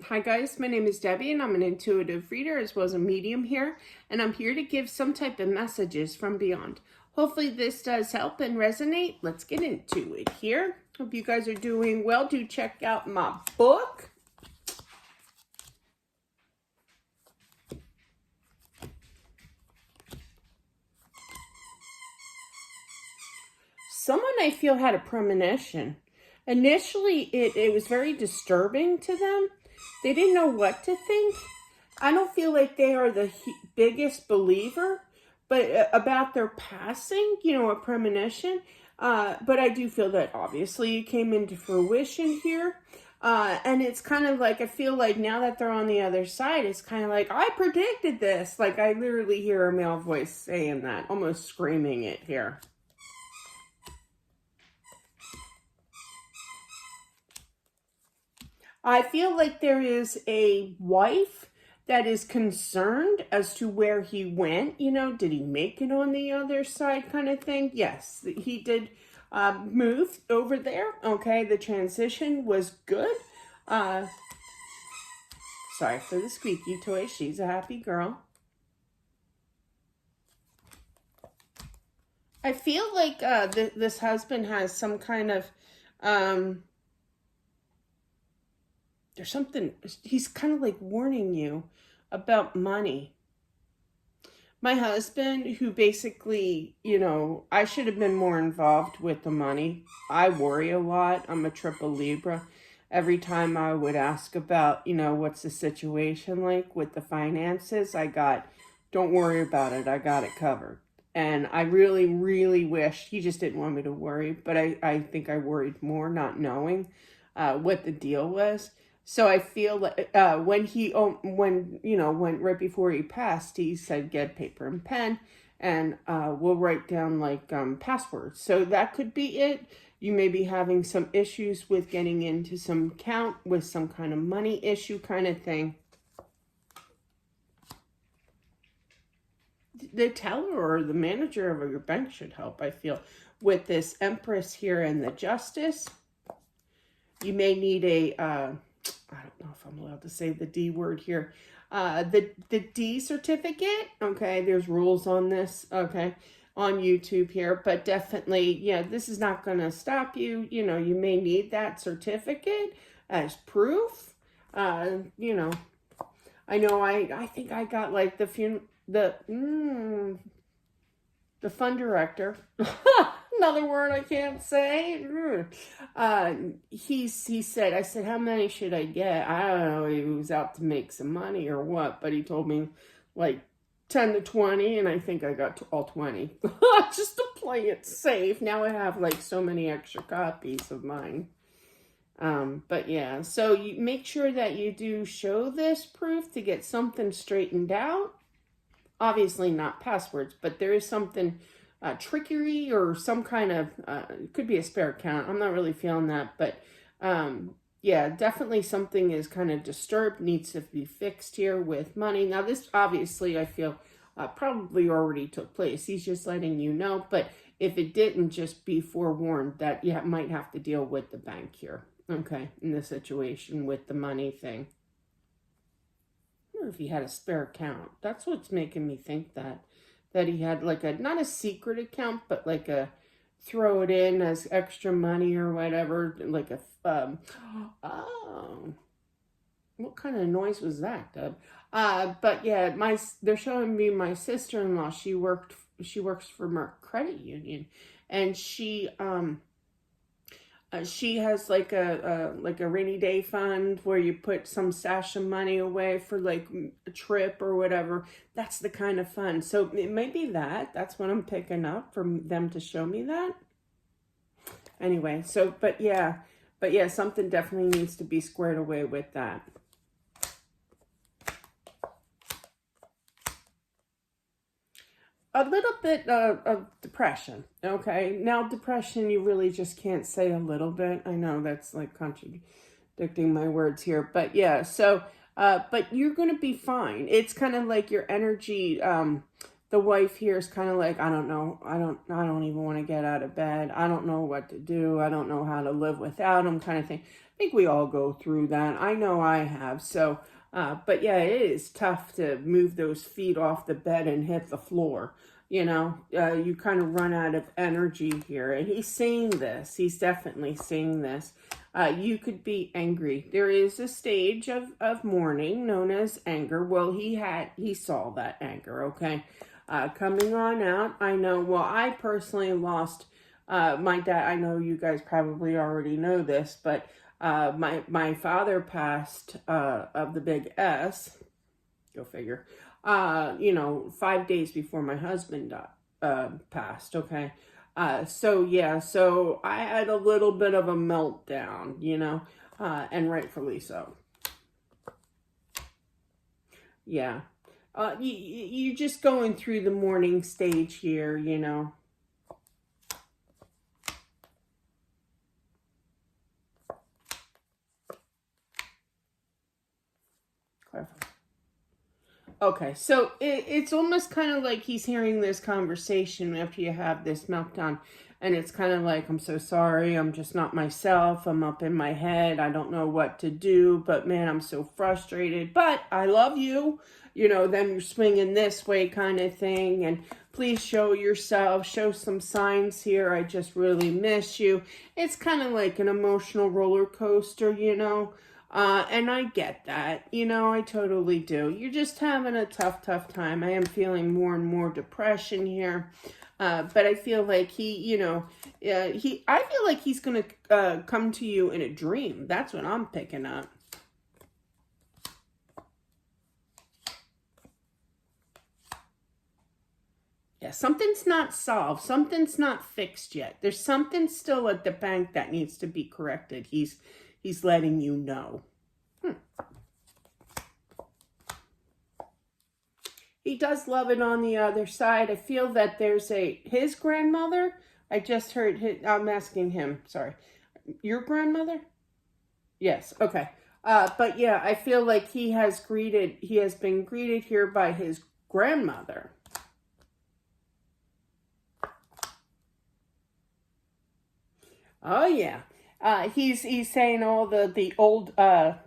Hi guys, my name is Debbie and I'm an intuitive reader as well as a medium here, and I'm here to give some type of messages from beyond. Hopefully this does help and resonate. Let's get into it here. Hope you guys are doing well. Do check out my book. Someone I feel had a premonition. Initially, it was very disturbing to them. They didn't know what to think. I don't feel like they are the biggest believer, but about their passing, a premonition. But I do feel that obviously it came into fruition here. And it's kind of like, I feel like now that they're on the other side, it's kind of like, I predicted this. Like I literally hear a male voice saying that, almost screaming it here. I feel like there is a wife that is concerned as to where he went. Did he make it on the other side kind of thing? Yes, he did move over there. Okay, the transition was good. Sorry for the squeaky toy. She's a happy girl. I feel like this husband has some kind of... there's something, he's kind of like warning you about money. My husband, who basically, I should have been more involved with the money. I worry a lot. I'm a triple Libra. Every time I would ask about, what's the situation like with the finances, I got, don't worry about it. I got it covered. And I really, really wish, he just didn't want me to worry, but I think I worried more not knowing what the deal was. So I feel like when right before he passed, he said, get paper and pen and we'll write down like passwords. So that could be it. You may be having some issues with getting into some account with some kind of money issue kind of thing. The teller or the manager of your bank should help, I feel, with this Empress here and the Justice. You may need a... I don't know if I'm allowed to say the D word here. The D certificate. Okay, there's rules on this. Okay, on YouTube here, but definitely, yeah, this is not going to stop you. You may need that certificate as proof. I know I think I got like the fund director. Another word I can't say. He said, I said, how many should I get? I don't know, he was out to make some money or what, but he told me like 10 to 20, and I think I got all 20. Just to play it safe. Now I have like so many extra copies of mine. But yeah, so you make sure that you do show this proof to get something straightened out. Obviously not passwords, but there is something trickery or some kind of, it could be a spare account. I'm not really feeling that, but yeah, definitely something is kind of disturbed, needs to be fixed here with money. Now this obviously I feel probably already took place. He's just letting you know, but if it didn't, just be forewarned that you might have to deal with the bank here, okay, in the situation with the money thing. I wonder if he had a spare account. That's what's making me think that he had like a, not a secret account, but like a throw it in as extra money or whatever, like a oh, what kind of noise was that, Deb? But yeah, they're showing me my sister-in-law. She works for Merck Credit Union, and she has like a rainy day fund where you put some stash of money away for like a trip or whatever. That's the kind of fund. So it may be that's what I'm picking up from them to show me that. Anyway, so but yeah, something definitely needs to be squared away with that. A little bit of depression, okay? Now, depression, you really just can't say a little bit. I know that's like contradicting my words here, but yeah, so, but you're going to be fine. It's kind of like your energy the wife here is kind of like, I don't know. I don't even want to get out of bed. I don't know what to do. I don't know how to live without him, kind of thing. I think we all go through that. I know I have. So, but yeah, it is tough to move those feet off the bed and hit the floor. You kind of run out of energy here. And he's saying this. He's definitely saying this. You could be angry. There is a stage of mourning known as anger. Well, he saw that anger, okay? Coming on out, I know, well, I personally lost my dad. I know you guys probably already know this, but my father passed of the big S, go figure, 5 days before my husband passed, okay? So I had a little bit of a meltdown, and rightfully so. Yeah. You're just going through the mourning stage here, Clarify. Okay, so it's almost kind of like he's hearing this conversation after you have this meltdown. And it's kind of like, I'm so sorry. I'm just not myself. I'm up in my head. I don't know what to do. But man, I'm so frustrated. But I love you. Then you're swinging this way kind of thing. And please show yourself. Show some signs here. I just really miss you. It's kind of like an emotional roller coaster, and I get that, I totally do. You're just having a tough time. I am feeling more and more depression here. But I feel like I feel like he's going to come to you in a dream. That's what I'm picking up. Yeah, something's not solved. Something's not fixed yet. There's something still at the bank that needs to be corrected. He's letting you know. He does love it on the other side. I feel that there's his grandmother. I just heard I'm asking him, sorry. Your grandmother? Yes, okay. But yeah, I feel like he has been greeted here by his grandmother. Oh yeah. He's saying all the old I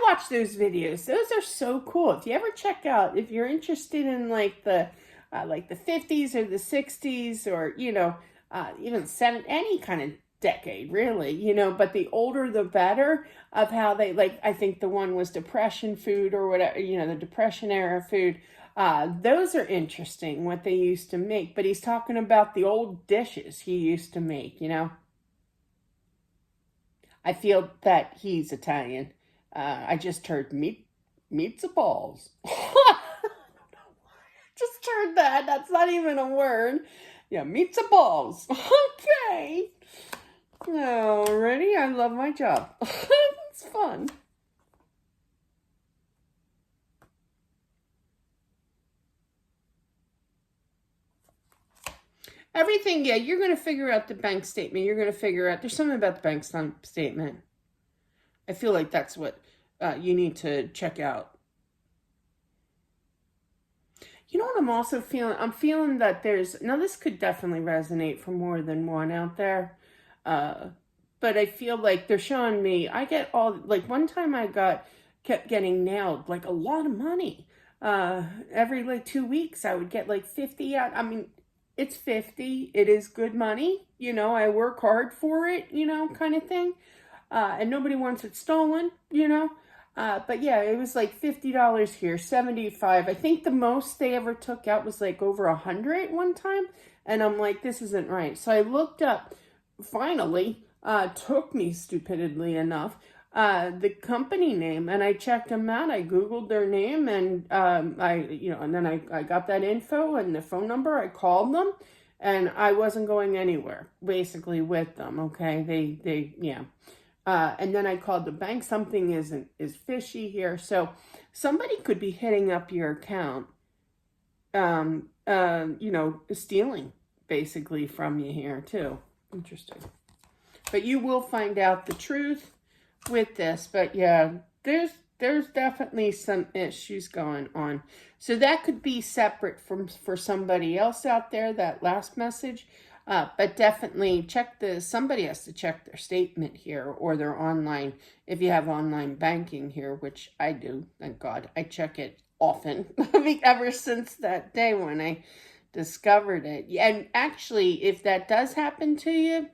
watch those videos. Those are so cool. If you ever check out, if you're interested in like the 50s or the 60s or even any kind of decade really, but the older the better of how they I think the one was Depression food or whatever, the Depression era food. Those are interesting what they used to make, but he's talking about the old dishes he used to make, I feel that he's Italian. I just heard meatza balls. Just heard that. That's not even a word. Yeah, meatza balls. Okay. Alrighty, I love my job. It's fun. Everything, yeah, you're going to figure out the bank statement. You're going to figure out, there's something about the bank statement. I feel like that's what you need to check out. You know what I'm also feeling? I'm feeling that now this could definitely resonate for more than one out there. But I feel like they're showing me, I get one time kept getting nailed, like a lot of money. Every 2 weeks I would get 50 out. I mean, it's 50. It is good money. I work hard for it, kind of thing. And nobody wants it stolen, But yeah, it was $50 here, 75. I think the most they ever took out was over 100 one time. And I'm like, this isn't right. So I looked up, finally, took me stupidly enough, the company name, and I checked them out. I Googled their name, and and then I got that info and the phone number. I called them, and I wasn't going anywhere basically with them. Okay, yeah. And then I called the bank. Something is fishy here. So somebody could be hitting up your account, stealing basically from you here too. Interesting. But you will find out the truth with this. But yeah, there's definitely some issues going on. So that could be separate from for somebody else out there, that last message. But definitely somebody has to check their statement here or their online, if you have online banking here, which I do, thank God. I check it often ever since that day when I discovered it. And actually, if that does happen to you,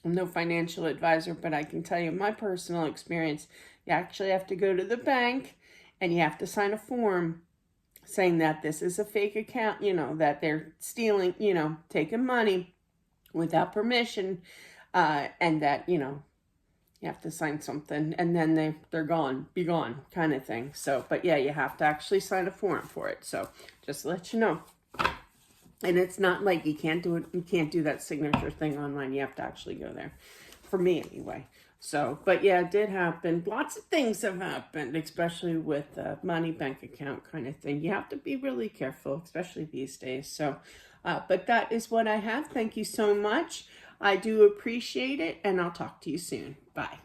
I'm no financial advisor, but I can tell you my personal experience. You actually have to go to the bank and you have to sign a form saying that this is a fake account, that they're stealing, taking money without permission, and that, you have to sign something and then they're gone, be gone kind of thing. So, but yeah, you have to actually sign a form for it. So just to let you know. And it's not like you can't do that signature thing online. You have to actually go there. For me anyway. So, but yeah, it did happen. Lots of things have happened, especially with money bank account kind of thing. You have to be really careful, especially these days. So, but that is what I have. Thank you so much. I do appreciate it, and I'll talk to you soon. Bye.